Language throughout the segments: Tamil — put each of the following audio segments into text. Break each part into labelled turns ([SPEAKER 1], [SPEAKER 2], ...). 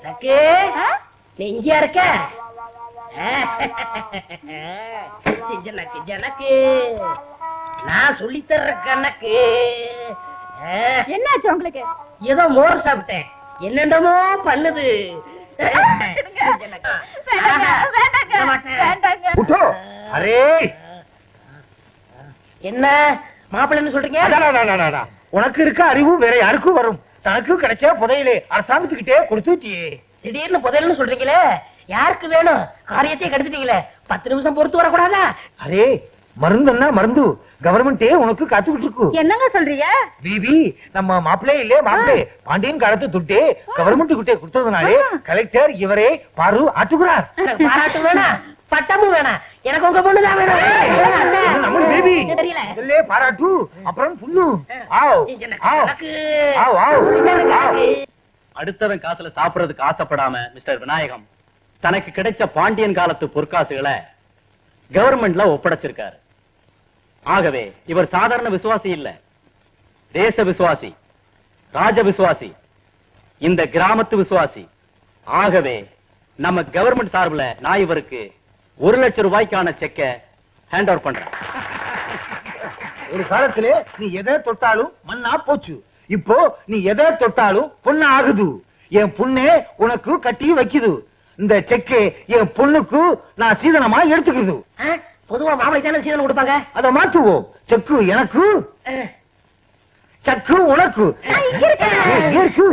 [SPEAKER 1] நக்கு நீ இங்கயா இருக்க? ஜனக்கு ஜனக்கு நான் சொல்லித்தர்ற கணக்கு.
[SPEAKER 2] என்னாச்சு உங்களுக்கு?
[SPEAKER 1] ஏதோ மோர் சாப்பிட்டேன், என்னென்னமோ பண்ணுது.
[SPEAKER 3] அரே
[SPEAKER 1] என்ன மாப்பிள்ளைன்னு சொல்றீங்க?
[SPEAKER 3] உனக்கு இருக்க அறிவு வேற யாருக்கும் வரும். தனக்கு கிடைச்ச புதையிலே அரசாங்கத்துக்கிட்டே கொடுத்துட்டியே.
[SPEAKER 1] திடீர்னு புதையல்னு சொல்றீங்களே, யாருக்கு வேணும்? காரியத்தையே கெடுத்துட்டீங்களே, 10 நிமிஷம் பொறுத்து வரக்கூடாதா?
[SPEAKER 3] அரே மருந்துன்னா மருந்து கவர்மெண்டே உனக்கு காத்துக்கிட்டு இருக்கு.
[SPEAKER 2] என்னங்க சொல்றீங்க?
[SPEAKER 3] பிபி நம்ம மாப்பிள்ளை இல்லே மாப்பிள்ளை பாண்டியன் காலத்து துட்டே கவர்மெண்ட் கிட்டே கொடுத்ததுனாலே கலெக்டர் இவரே பாரு ஆட்டுகிறார்.
[SPEAKER 1] பாராட்டு வேணாம், பட்டமும் வேணாம், எனக்கு உங்க பொண்ணுதான் வேணும்.
[SPEAKER 3] நம்ம பேபி
[SPEAKER 1] தெரியல.
[SPEAKER 3] இல்லே பாராட்டு அப்புறம் புண்ணு. ஆவ் ஆவ் ஆவ் ஆவ்.
[SPEAKER 4] அடுத்தவன் காசுல சாப்பிடுறதுக்கு ஆசைப்படாம மிஸ்டர் விநாயகம் தனக்கு கிடைச்ச பாண்டியன் காலத்து பொற்காசுகளை கவர்மெண்ட்ல ஒப்படைச்சிருக்காரு. ஆகவே இவர் சாதாரண விசுவாசி இல்ல, தேச விசுவாசி, ராஜ விசுவாசி, இந்த கிராமத்து விசுவாசி. ஆகவே நம்ம கவர்மெண்ட் சார்பில் நான் இவருக்கு 1 லட்சம் ரூபாய்க்கான செக்கை ஹேண்ட் ஓவர் பண்றேன்.
[SPEAKER 3] ஒரு காலத்திலே நீ எதை தொட்டாலும் மண்ணா போச்சு, இப்போ நீ எதை தொட்டாலும் பொண்ணு ஆகுது. என் பொண்ணே உனக்கு கட்டி வைக்குது. இந்த செக்கு என் பொண்ணுக்கு நான் சீதனமா எடுத்துக்கிறது.
[SPEAKER 1] பொதுவா மாப்பிளை தானே சீதனம் கொடுப்பாங்க.
[SPEAKER 3] அதை மாற்றுவோம். செக்கு எனக்கு, சக்கு உனக்கு. இருக்கு.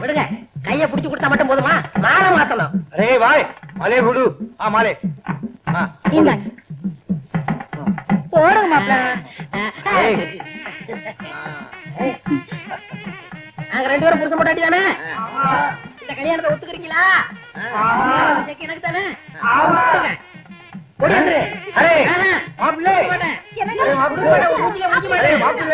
[SPEAKER 1] விடுங்க, கைய புடிச்சு கொடுத்தா மட்டும் போதுமா? மாலை மாத்தணும்.
[SPEAKER 3] அரே வாய் மாலே விடு. மாலே
[SPEAKER 2] போடுங்க மாப்பிள்ள.
[SPEAKER 1] நாங்க 2 பேரும் புருஷன் பொண்டாட்டி தானே? இந்த கல்யாணத்தை ஒத்துக்கிறீங்களா? எனக்கு தானே?
[SPEAKER 3] அரே மாப்பிள்ளை
[SPEAKER 2] என்னங்க?
[SPEAKER 3] மாப்பிள்ளை